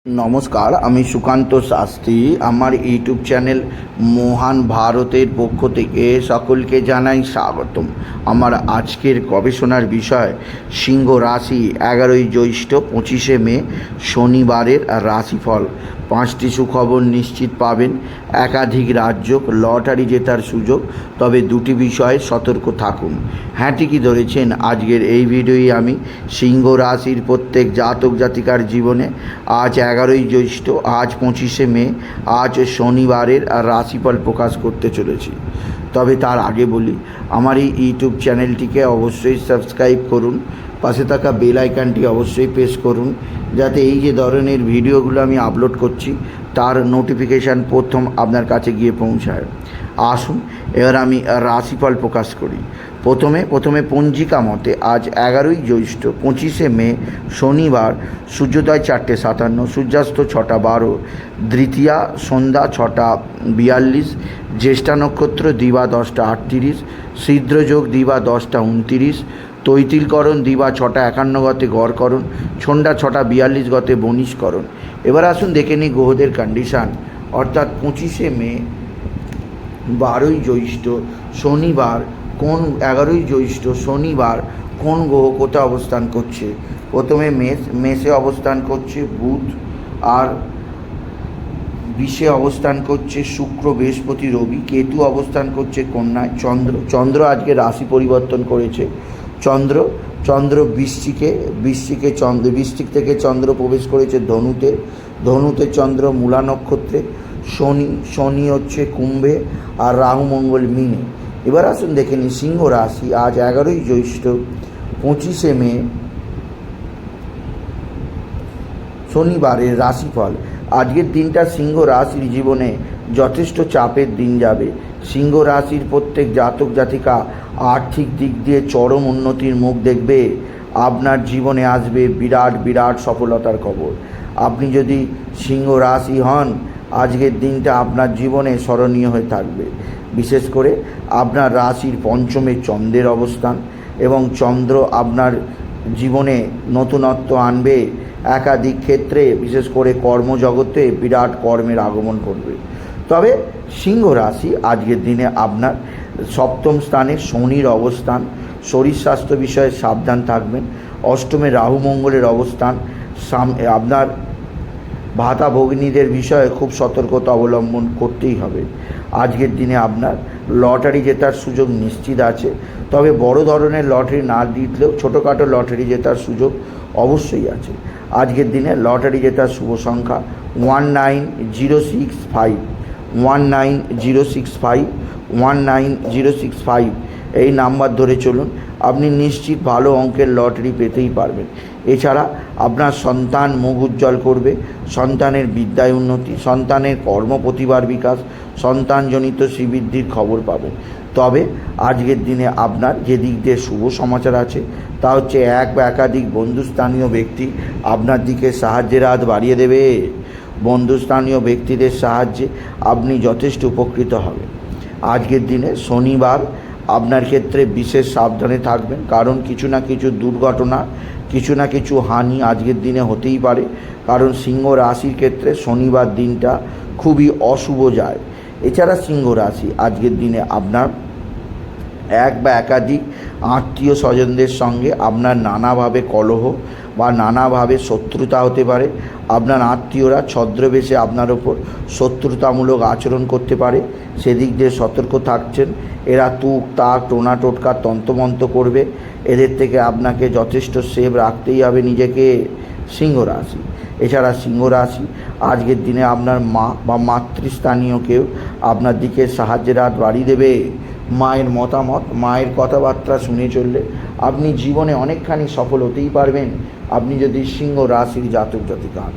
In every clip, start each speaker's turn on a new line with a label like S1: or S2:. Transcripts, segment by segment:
S1: নমস্কার, আমি সুকান্ত শাস্ত্রী। আমার ইউটিউব চ্যানেল মহান ভারতের পক্ষ থেকে সকলকে জানাই স্বাগতম। আমার আজকের গবেষণার বিষয় সিংহ রাশি 11ই জ্যৈষ্ঠ 25শে মে শনিবারের রাশিফল। 5টি সুখবর নিশ্চিত পাবেন, একাধিক রাজ্য, লটারি জেতার সুযোগ, তবে দুটি বিষয়ে সতর্ক থাকুন। হ্যাঁ, ঠিকই ধরেছেন, আজকের এই ভিডিওই আমি সিংহ রাশির প্রত্যেক জাতক জাতিকার জীবনে আজ 11ই জ্যৈষ্ঠ, আজ 25শে মে, আজ শনিবারের রাশিফল প্রকাশ করতে চলেছি। তবে তার আগে বলি, আমার এই ইউটিউব চ্যানেলটিকে অবশ্যই সাবস্ক্রাইব করুন, পাশে থাকা বেল আইকনটি অবশ্যই প্রেস করুন, যাতে এই যে ধরনের ভিডিওগুলো আমি আপলোড করছি তার নোটিফিকেশান প্রথম আপনার কাছে গিয়ে পৌঁছায়। আসুন এবার আমি রাশিফল প্রকাশ করি। প্রথমে পঞ্জিকা মতে আজ 11ই জ্যৈষ্ঠ 25শে মে শনিবার, সূর্যোদয় 4:57, সূর্যাস্ত 6:12, দ্বিতীয়া সন্ধ্যা 6:42, জ্যেষ্ঠা নক্ষত্র দিবা 10:38, সিদ্রযোগ দিবা 10:29, তৈতিলকরণ দিবা 6:51 গতে গড়করণ, সন্ধ্যা 6:42 গতে বনিশকরণ। এবার আসুন দেখে নিই গ্রহদের কন্ডিশান। অর্থাৎ 25শে মে 12ই জ্যৈষ্ঠ শনিবার, 11ই জ্যৈষ্ঠ শনিবার কোন গ্রহ কোথায় অবস্থান করছে? প্রথমে মেষে অবস্থান করছে বুধ, আর বিষে অবস্থান করছে শুক্র, বৃহস্পতি, রবি। কেতু অবস্থান করছে কন্যায়। চন্দ্র আজকে রাশি পরিবর্তন করেছে। চন্দ্র বৃশ্চিক থেকে চন্দ্র প্রবেশ করেছে ধনুতে চন্দ্র মূলা নক্ষত্রে, শনি হচ্ছে কুম্ভে, আর রাহু মঙ্গল মিনে। এবার আসুন দেখে নিই সিংহ রাশি আজ 11ই জ্যৈষ্ঠ 25শে মে শনিবারের রাশিফল। আজকের দিনটা সিংহ রাশির জীবনে যথেষ্ট চাপের দিন যাবে। সিংহ রাশির প্রত্যেক জাতক জাতিকা আর্থিক দিক দিয়ে চরম উন্নতির মুখ দেখবে। আপনার জীবনে আসবে বিরাট সফলতার খবর। আপনি যদি সিংহ রাশি হন, আজকের দিনটা আপনার জীবনে স্মরণীয় হয়ে থাকবে। বিশেষ করে আপনার রাশির পঞ্চমে চন্দ্রের অবস্থান, এবং চন্দ্র আপনার জীবনে নতুনত্ব আনবে। একাধিক ক্ষেত্রে বিশেষ করে কর্মজগতে বিরাট কর্মের আগমন করবে। তবে সিংহ রাশি আজকের দিনে আপনার সপ্তম স্থানে শনির অবস্থান, শরীর স্বাস্থ্য বিষয়ে সাবধান থাকবেন। অষ্টমে রাহু মঙ্গলের অবস্থান, আপনার ভাতা ভগিনীদের বিষয়ে খুব সতর্কতা অবলম্বন করতেই হবে। আজকের দিনে আপনার লটারি জেতার সুযোগ নিশ্চিত আছে। তবে বড় ধরনের লটারি না জিতলেও ছোটোখাটো লটারি জেতার সুযোগ অবশ্যই আছে। আজকের দিনে লটারি জেতার শুভ সংখ্যা 19065, 19065 এই নাম্বার ধরে চলুন, আপনি নিশ্চিত ভালো অঙ্কের লটারি পেতেই পারবেন। এছাড়া আপনার সন্তান মুখ উজ্জ্বল করবে, সন্তানের বিদ্যায় উন্নতি, সন্তানের কর্মপ্রতিভার বিকাশ, সন্তানজনিত শ্রীবৃদ্ধির খবর পাবেন। তবে আজকের দিনে আপনার যে দিক দিয়ে শুভ সমাচার আছে তা হচ্ছে এক বা একাধিক বন্ধুস্থানীয় ব্যক্তি আপনার দিকে সাহায্যের হাত বাড়িয়ে দেবে। বন্ধুস্থানীয় ব্যক্তিদের সাহায্যে আপনি যথেষ্ট উপকৃত হবেন। আজকের দিনে শনিবার আপনার ক্ষেত্রে বিশেষ সাবধানে থাকবেন, কারণ কিছু না কিছু দুর্ঘটনা, কিছু না কিছু হানি আজকের দিনে হতেই পারে। কারণ সিংহ রাশির ক্ষেত্রে শনিবার দিনটা খুবই অশুভ যায়। এছাড়া সিংহ রাশি আজকের দিনে আপনার এক বা একাধিক আত্মীয় স্বজনদের সঙ্গে আপনার নানাভাবে কলহ বা নানাভাবে শত্রুতা হতে পারে। আপনার আত্মীয়রা ছদ্মবেশে আপনার ওপর শত্রুতামূলক আচরণ করতে পারে, সেদিক দিয়ে সতর্ক থাকছেন। এরা তুক তাক টোনা টোটকা তন্ত্রমন্ত্র করবে, এদের থেকে আপনাকে যথেষ্ট সেভ রাখতেই হবে নিজেকে, সিংহ রাশি। এছাড়া সিংহ রাশি আজকের দিনে আপনার মা বা মাতৃস্থানীয় কেউ আপনার দিকে সাহায্যের হাত বাড়িয়ে দেবে। মায়ের মতামত, মায়ের কথাবার্তা শুনে চললে আপনি জীবনে অনেকখানি সফল হতেই পারবেন, আপনি যদি সিংহ রাশির জাতক জাতিকা হন।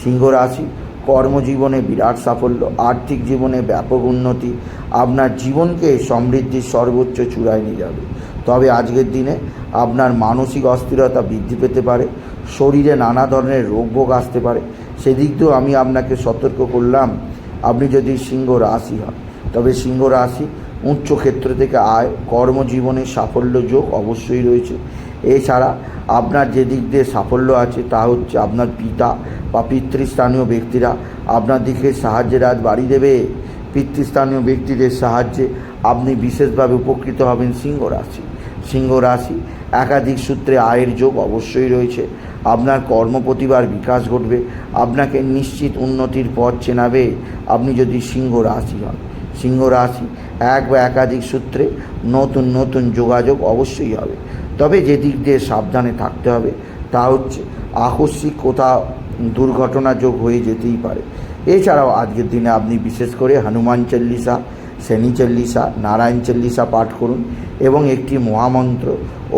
S1: সিংহ রাশি কর্মজীবনে বিরাট সাফল্য, আর্থিক জীবনে ব্যাপক উন্নতি, আপনার জীবনকে সমৃদ্ধির সর্বোচ্চ চূড়ায় নিয়ে যাবে। তবে আজকের দিনে আপনার মানসিক অস্থিরতা বৃদ্ধি পেতে পারে, শরীরে নানা ধরনের রোগভোগ আসতে পারে, সেদিক দিয়েও আমি আপনাকে সতর্ক করলাম। আপনি যদি সিংহ রাশি হন, তবে সিংহ রাশি উচ্চ ক্ষেত্র থেকে আয়, কর্মজীবনে সাফল্য যোগ অবশ্যই রয়েছে। এছাড়া আপনার যে দিক দিয়ে সাফল্য আছে তা হচ্ছে আপনার পিতা বা পিতৃস্থানীয় ব্যক্তিরা আপনার দিকে সাহায্যের হাত বাড়িয়ে দেবে। পিতৃস্থানীয় ব্যক্তিদের সাহায্যে আপনি বিশেষভাবে উপকৃত হবেন। সিংহ রাশি একাধিক সূত্রে আয়ের যোগ অবশ্যই রয়েছে। আপনার কর্মপ্রতিভার বিকাশ ঘটবে, আপনাকে নিশ্চিত উন্নতির পথ চেনাবে আপনি যদি সিংহ রাশি হন। সিংহ রাশি এক বা একাধিক সূত্রে নতুন নতুন যোগাযোগ অবশ্যই হবে, তবে যে দিক দিয়ে সাবধানে থাকতে হবে তা হচ্ছে আকস্মিক কোথাও দুর্ঘটনা যোগ হয়ে যেতেই পারে। এছাড়াও আজকের দিনে আপনি বিশেষ করে হনুমান চল্লিশা, শনি চল্লিশা, নারায়ণ চল্লিশা পাঠ করুন এবং একটি মহামন্ত্র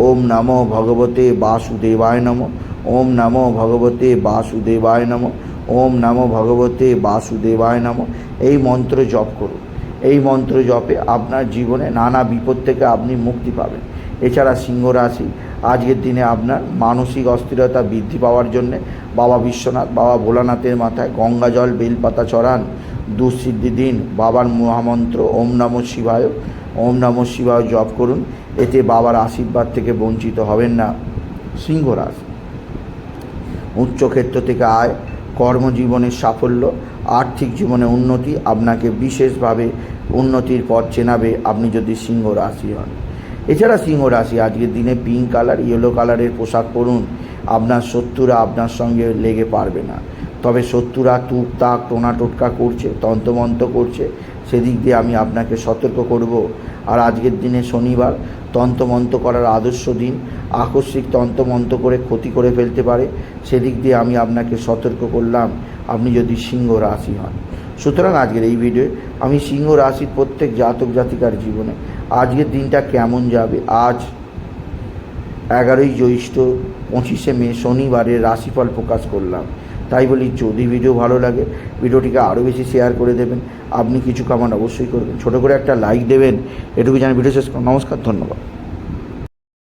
S1: ওম নমো ভগবতে বাসুদেবায় নমঃ, ওম নমো ভগবতে বাসুদেবায় নমঃ, ওম নমো ভগবতে বাসুদেবায় নমঃ এই মন্ত্র জপ করুন। এই মন্ত্র জপে আপনার জীবনে নানা বিপদ থেকে আপনি মুক্তি পাবেন। এছাড়া সিংহ রাশি আজকের দিনে আপনার মানসিক অস্থিরতা বৃদ্ধি পাওয়ার জন্যে বাবা বিশ্বনাথ, বাবা ভোলানাথের মাথায় গঙ্গা জল বেলপাতা চড়ান। দুঃসিদ্ধি দিন বাবার মহামন্ত্র ওম নমঃ শিবায়, ওম নমঃ শিবায় জপ করুন, এতে বাবার আশীর্বাদ থেকে বঞ্চিত হবেন না। সিংহ রাশি উচ্চক্ষেত্র থেকে আয়, কর্মজীবনের সাফল্য, আর্থিক জীবনে উন্নতি আপনাকে বিশেষভাবে উন্নতির পথ চেনাবে আপনি যদি সিংহ রাশি হন। এছাড়া সিংহ রাশি আজকের দিনে পিঙ্ক কালার, ইয়েলো কালারের পোশাক পরুন। আপনার শত্রুরা আপনার সঙ্গে লেগে পারবে না, তবে শত্রুরা টুকটাক টোনা টোটকা করছে, তন্ত্রমন্ত্র করছে, সেদিক দিয়ে আমি আপনাকে সতর্ক করব। আর আজকের দিনে শনিবার, তন্ত্রমন্ত্র করার আদর্শ দিন, আকস্মিক তন্ত্রমন্ত্র করে ক্ষতি করে ফেলতে পারে, সেদিক দিয়ে আমি আপনাকে সতর্ক করলাম আপনি যদি সিংহ রাশি হন। সুতরাং আজকের এই ভিডিওয়ে আমি সিংহ রাশির প্রত্যেক জাতক জাতিকার জীবনে আজকের দিনটা কেমন যাবে, আজ 11ই জ্যৈষ্ঠ 25শে মে শনিবারের রাশিফল প্রকাশ করলাম। তাই বলি যদি ভিডিও ভালো লাগে ভিডিওটিকে আরও বেশি শেয়ার করে দেবেন, আপনি কিছু কমেন্ট অবশ্যই করবেন, ছোটো করে একটা লাইক দেবেন, এটুকু জানি ভিডিও শেষ করুন। নমস্কার, ধন্যবাদ।